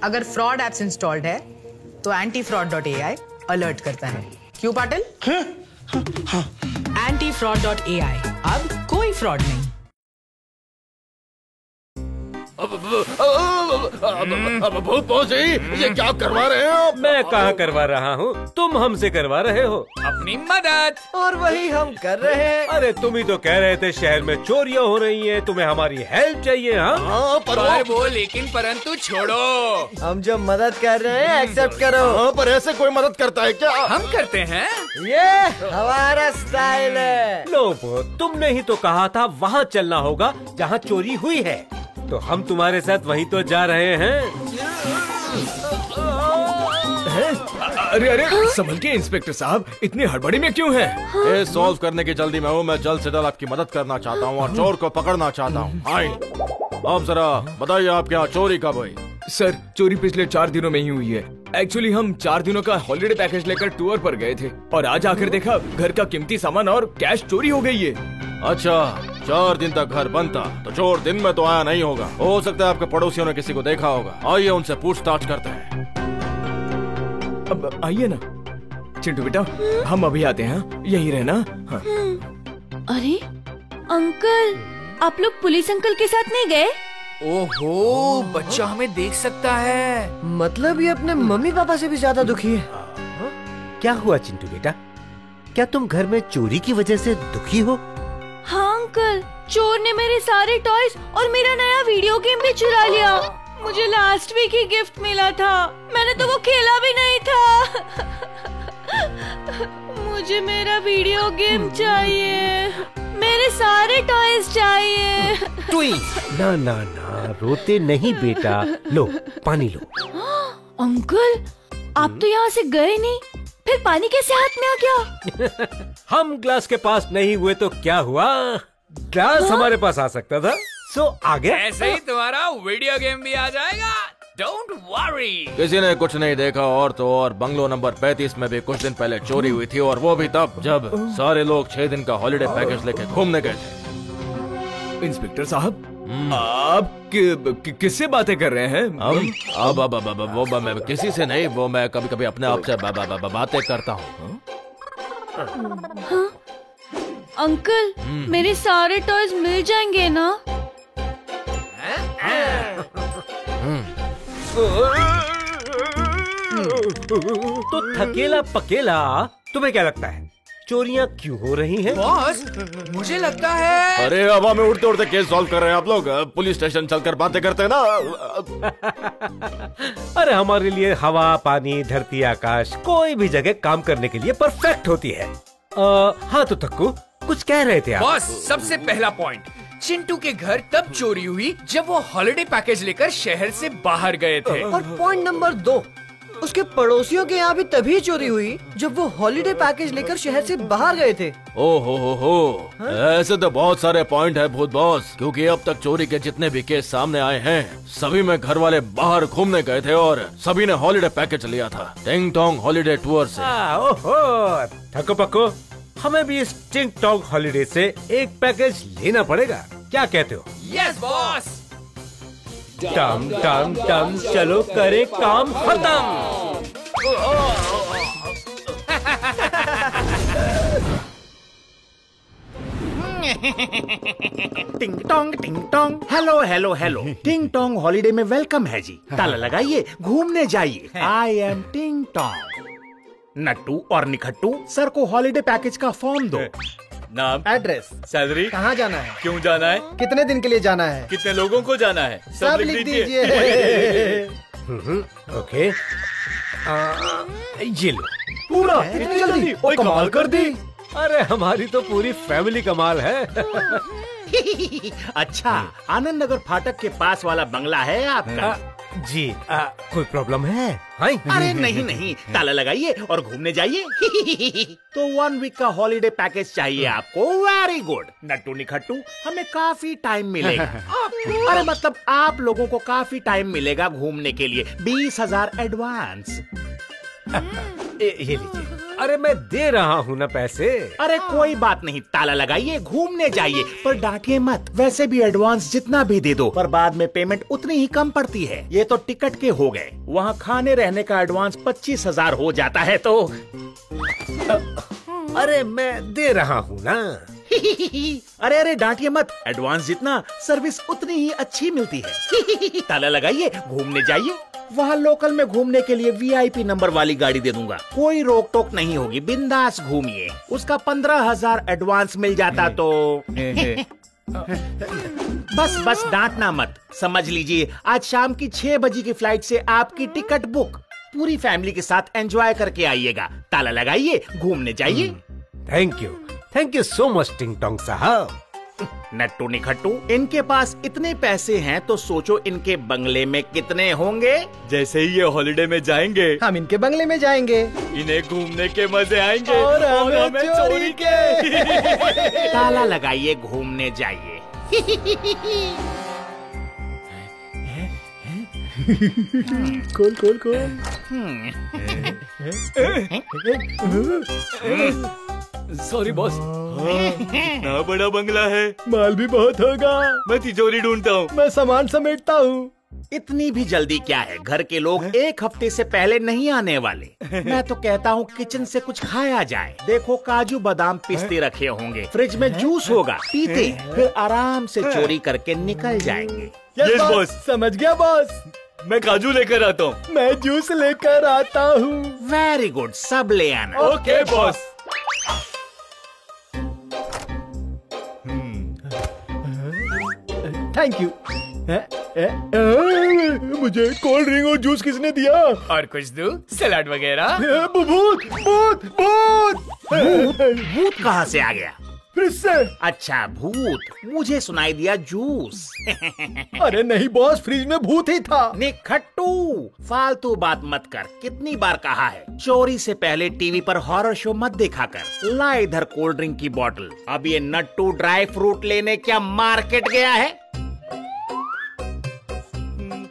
अगर fraud apps installed है तो antifraud.ai अलर्ट करता है। क्यों पाटिल? antifraud.ai, अब कोई फ्रॉड नहीं। भूत ये क्या करवा रहे हैं आप? मैं कहाँ करवा रहा हूँ, तुम हमसे करवा रहे हो अपनी मदद, और वही हम कर रहे हैं। अरे तुम ही तो कह रहे थे शहर में चोरियां हो रही हैं, तुम्हें हमारी हेल्प चाहिए। हाँ पर वो लेकिन परंतु छोड़ो, हम जो मदद कर रहे हैं एक्सेप्ट करो। हाँ, पर ऐसे कोई मदद करता है क्या? हम करते हैं, ये हमारा स्टाइल है। लो तुमने ही तो कहा था वहाँ चलना होगा जहाँ चोरी हुई है, तो हम तुम्हारे साथ वहीं तो जा रहे हैं। अरे अरे संभल के इंस्पेक्टर साहब, इतनी हड़बड़ी में क्यों हैं? ये सॉल्व करने की जल्दी में हूँ। मैं जल्द से जल्द आपकी मदद करना चाहता हूँ और चोर को पकड़ना चाहता हूँ। आप जरा बताइए, आप क्या चोरी कब हुई? सर चोरी पिछले 4 दिनों में ही हुई है। एक्चुअली हम 4 दिनों का हॉलिडे पैकेज लेकर टूर पर गए थे और आज आकर देखा घर का कीमती सामान और कैश चोरी हो गई है। अच्छा, 4 दिन तक घर बंद था तो चोर दिन में तो आया नहीं होगा। हो सकता है आपके पड़ोसियों ने किसी को देखा होगा। आइए उनसे पूछताछ करते हैं। अब आइए ना चिंटू बेटा, हम अभी आते हैं, यही रहना। हाँ। अरे अंकल, आप लोग पुलिस अंकल के साथ नहीं गए? ओहो, बच्चा हमें देख सकता है, मतलब ये अपने मम्मी पापा से भी ज्यादा दुखी है। क्या हुआ चिंटू बेटा, क्या तुम घर में चोरी की वजह से दुखी हो? हाँ अंकल, चोर ने मेरे सारे टॉयज और मेरा नया वीडियो गेम भी चुरा लिया। मुझे लास्ट वीक ही गिफ्ट मिला था, मैंने तो वो खेला भी नहीं था। मुझे मेरा वीडियो गेम चाहिए, मेरे सारे टॉयज चाहिए। ना ना ना, रोते नहीं बेटा, लो पानी लो। अंकल, आप तो यहाँ से गए नहीं, फिर पानी कैसे हाथ में आ गया? हम ग्लास के पास नहीं हुए तो क्या हुआ, ग्लास हमारे पास आ सकता था, सो आगे ऐसे ही तुम्हारा वीडियो गेम भी आ जाएगा, डोंट वरी। किसी ने कुछ नहीं देखा और तो और बंगलो नंबर 35 में भी कुछ दिन पहले चोरी हुई थी, और वो भी तब जब सारे लोग 6 दिन का हॉलिडे पैकेज लेके घूमने गए थे। इंस्पेक्टर साहब, आप किससे बातें कर रहे हैं? वो मैं किसी से नहीं, वो मैं कभी कभी अपने आप से बातें करता हूँ। हाँ? अंकल, मेरे सारे टॉयज मिल जाएंगे ना? तो थकेला पकेला, तुम्हें क्या लगता है चोरियां क्यों हो रही हैं? बॉस, मुझे लगता है। अरे हवा में उड़ते उड़ते केस सॉल्व कर रहे हैं आप लोग, पुलिस स्टेशन चलकर बातें करते हैं ना। अरे हमारे लिए हवा, पानी, धरती, आकाश, कोई भी जगह काम करने के लिए परफेक्ट होती है। हाँ तो थक्कू, कुछ कह रहे थे आप? बॉस, सबसे पहला पॉइंट, चिंटू के घर तब चोरी हुई जब वो हॉलिडे पैकेज लेकर शहर से बाहर गए थे। और पॉइंट नंबर 2, उसके पड़ोसियों के यहाँ भी तभी चोरी हुई जब वो हॉलिडे पैकेज लेकर शहर से बाहर गए थे। हो ऐसे तो बहुत सारे पॉइंट है भूत बॉस, क्योंकि अब तक चोरी के जितने भी केस सामने आए हैं सभी में घर वाले बाहर घूमने गए थे और सभी ने हॉलिडे पैकेज लिया था टिंग टोंग हॉलिडे टूर से। ओहो, थको पक्को, हमें भी इस टिंग टोंग हॉलिडे से एक पैकेज लेना पड़ेगा, क्या कहते हो? Yes boss. टम टम टम, चलो करे काम खत्म। टिंग टोंग, हेलो हेलो हेलो, टिंग टोंग हॉलिडे में वेलकम है जी। ताला लगाइए, घूमने जाइए। आई एम टिंग टोंग। नट्टू और निखट्टू, सर को हॉलिडे पैकेज का फॉर्म दो। नाम, एड्रेस, सैलरी, कहाँ जाना है, क्यों जाना है, कितने दिन के लिए जाना है, कितने लोगों को जाना है, सब लिख दीजिए। ओके, ये लो। पूरा इतनी जल्दी? ओए कमाल कर दी। अरे हमारी तो पूरी फैमिली कमाल है। अच्छा, आनंद नगर फाटक के पास वाला बंगला है आपका? जी, कोई प्रॉब्लम है? अरे नहीं, ताला लगाइए और घूमने जाइए। तो 1 वीक का हॉलिडे पैकेज चाहिए आपको? वेरी गुड नट्टू निखट्टू, हमें काफी टाइम मिलेगा। अरे मतलब आप लोगों को काफी टाइम मिलेगा घूमने के लिए। 20,000 एडवांस। ये लीजिए। अरे मैं दे रहा हूँ ना पैसे। अरे कोई बात नहीं, ताला लगाइए, घूमने जाइए, पर डांटिए मत। वैसे भी एडवांस जितना भी दे दो, पर बाद में पेमेंट उतनी ही कम पड़ती है। ये तो टिकट के हो गए, वहाँ खाने रहने का एडवांस 25,000 हो जाता है तो। अरे मैं दे रहा हूँ ना। अरे डांटिए मत, एडवांस जितना सर्विस उतनी ही अच्छी मिलती है। ताला लगाइए, घूमने जाइए। वहाँ लोकल में घूमने के लिए VIP नंबर वाली गाड़ी दे दूंगा, कोई रोक टोक नहीं होगी, बिंदास घूमिए। उसका 15,000 एडवांस मिल जाता तो। बस डांटना मत, समझ लीजिए आज शाम की 6 बजे की फ्लाइट से आपकी टिकट बुक। पूरी फैमिली के साथ एंजॉय करके आइएगा। ताला लगाइए, घूमने जाइए। थैंक यू सो मच टिंग टोंग साहब। नट्टू निखट्टू, इनके पास इतने पैसे हैं तो सोचो इनके बंगले में कितने होंगे। जैसे ही ये हॉलिडे में जाएंगे, हम इनके बंगले में जाएंगे, इन्हें घूमने के मजे आएंगे और हमें चोरी के। ताला लगाइए, घूमने जाइए। खोल। Sorry boss. इतना बड़ा बंगला है, माल भी बहुत होगा। मैं तिजोरी ढूंढता हूँ। मैं सामान समेटता हूँ। इतनी भी जल्दी क्या है, घर के लोग 1 हफ्ते से पहले नहीं आने वाले। मैं तो कहता हूँ किचन से कुछ खाया जाए। देखो काजू बादाम पिस्ते रखे होंगे, फ्रिज में जूस होगा, पीते फिर आराम से चोरी करके निकल जाएंगे। Yes boss. समझ गया बॉस। मैं काजू लेकर आता हूँ। मैं जूस लेकर आता हूँ। वेरी गुड, सब ले आना। Okay boss. Thank you. मुझे कोल्ड ड्रिंक और जूस किसने दिया? और कुछ दूं? सलाद वगैरह? भूत कहाँ से आ गया? फ्रिज से। अच्छा भूत, मुझे सुनाई दिया जूस। अरे नहीं बॉस, फ्रिज में भूत ही था। निखट्टू, फालतू बात मत कर। कितनी बार कहा है, चोरी से पहले टीवी पर हॉरर शो मत देखा कर। ला इधर कोल्ड ड्रिंक की बोतल। अब ये नट्टू ड्राई फ्रूट लेने क्या मार्केट गया है?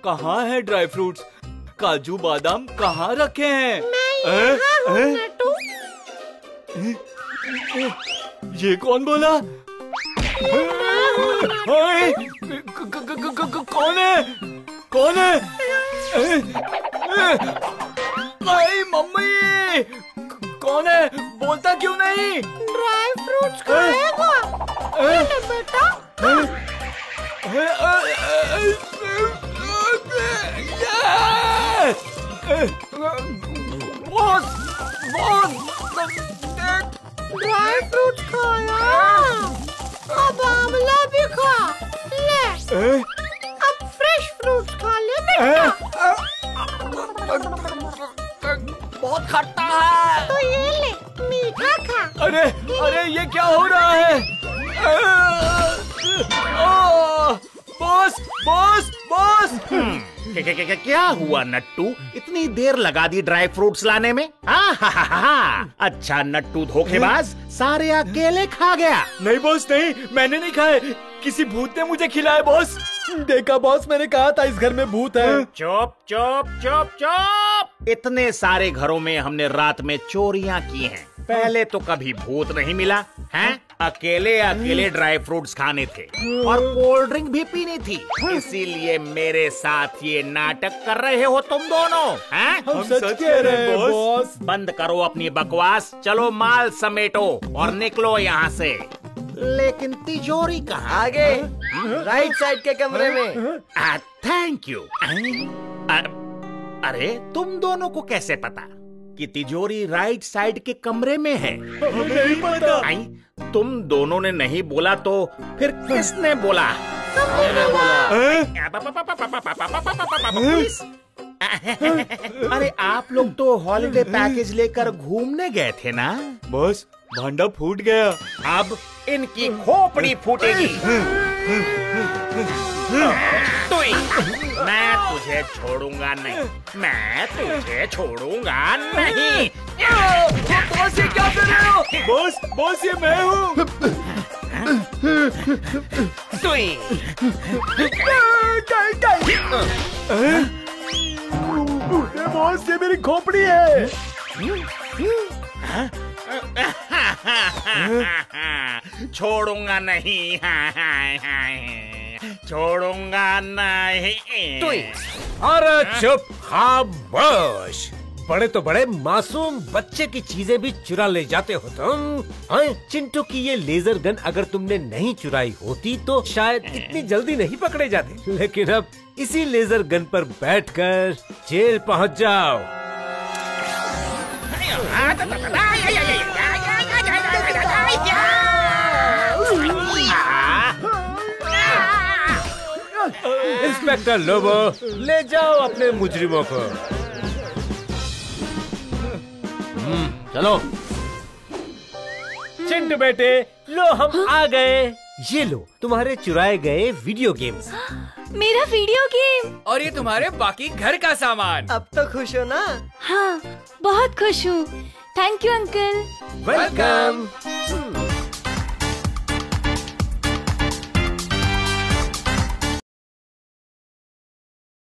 कहाँ है ड्राई फ्रूट्स? काजू बादाम कहाँ रखे हैं? ये कौन बोला? कौन है? कौन है? मम्मी, कौन है? बोलता क्यों नहीं? ड्राई फ्रूट्स खाएगा बेटा? ड्राई फ्रूट्स खाया, अब आंवला भी खा ले। अब फ्रेश फ्रूट्स खा ले बेटा। बहुत खट्टा है। तो ये ले, मीठा खा। अरे ये क्या हो रहा है? बॉस। क्या हुआ नट्टू, इतनी देर लगा दी ड्राई फ्रूट्स लाने में? अच्छा नट्टू धोखेबाज, सारे अकेले खा गया। नहीं बॉस, नहीं, मैंने नहीं खाए, किसी भूत ने मुझे खिलाए बॉस। देखा बॉस, मैंने कहा था इस घर में भूत है। चुप। इतने सारे घरों में हमने रात में चोरियां की हैं, पहले तो कभी भूत नहीं मिला है। अकेले ड्राई फ्रूट्स खाने थे और कोल्ड ड्रिंक भी पीनी थी, इसीलिए मेरे साथ ये नाटक कर रहे हो तुम दोनों हैं? हम सच कह रहे हैं बॉस। बंद करो अपनी बकवास, चलो माल समेटो और निकलो यहाँ से। लेकिन तिजोरी कहाँ? आगे राइट साइड के कमरे में। Thank you. अरे तुम दोनों को कैसे पता कि तिजोरी राइट साइड के कमरे में है? नहीं पता। तुम दोनों ने नहीं बोला तो फिर किसने बोला? मैंने बोला। अरे आप लोग तो हॉलिडे पैकेज लेकर घूमने गए थे ना? बॉस, भांडा फूट गया। अब इनकी खोपड़ी फूटेगी। मैं तुझे छोड़ूंगा नहीं, मैं तुझे छोड़ूंगा नहीं। बॉस ये क्या कर रहे हो? बॉस ये मैं हूँ। बॉस ये मेरी खोपड़ी है। छोड़ूंगा नहीं, छोड़ूंगा नहीं। अरे चुप, खामोश। बड़े तो बड़े मासूम बच्चे की चीजें भी चुरा ले जाते हो तुम। हाँ, चिंटू की ये लेजर गन अगर तुमने नहीं चुराई होती तो शायद इतनी जल्दी नहीं पकड़े जाते, लेकिन अब इसी लेजर गन पर बैठकर जेल पहुंच जाओ। इंस्पेक्टर लोबो, ले जाओ अपने मुजरिमों को। चलो। चिंटू बेटे, लो हम आ गए। ये लो तुम्हारे चुराए गए वीडियो गेम्स। मेरा वीडियो गेम। और ये तुम्हारे बाकी घर का सामान। अब तो खुश हो ना? हाँ, बहुत खुश हूँ। Thank you uncle. वेलकम।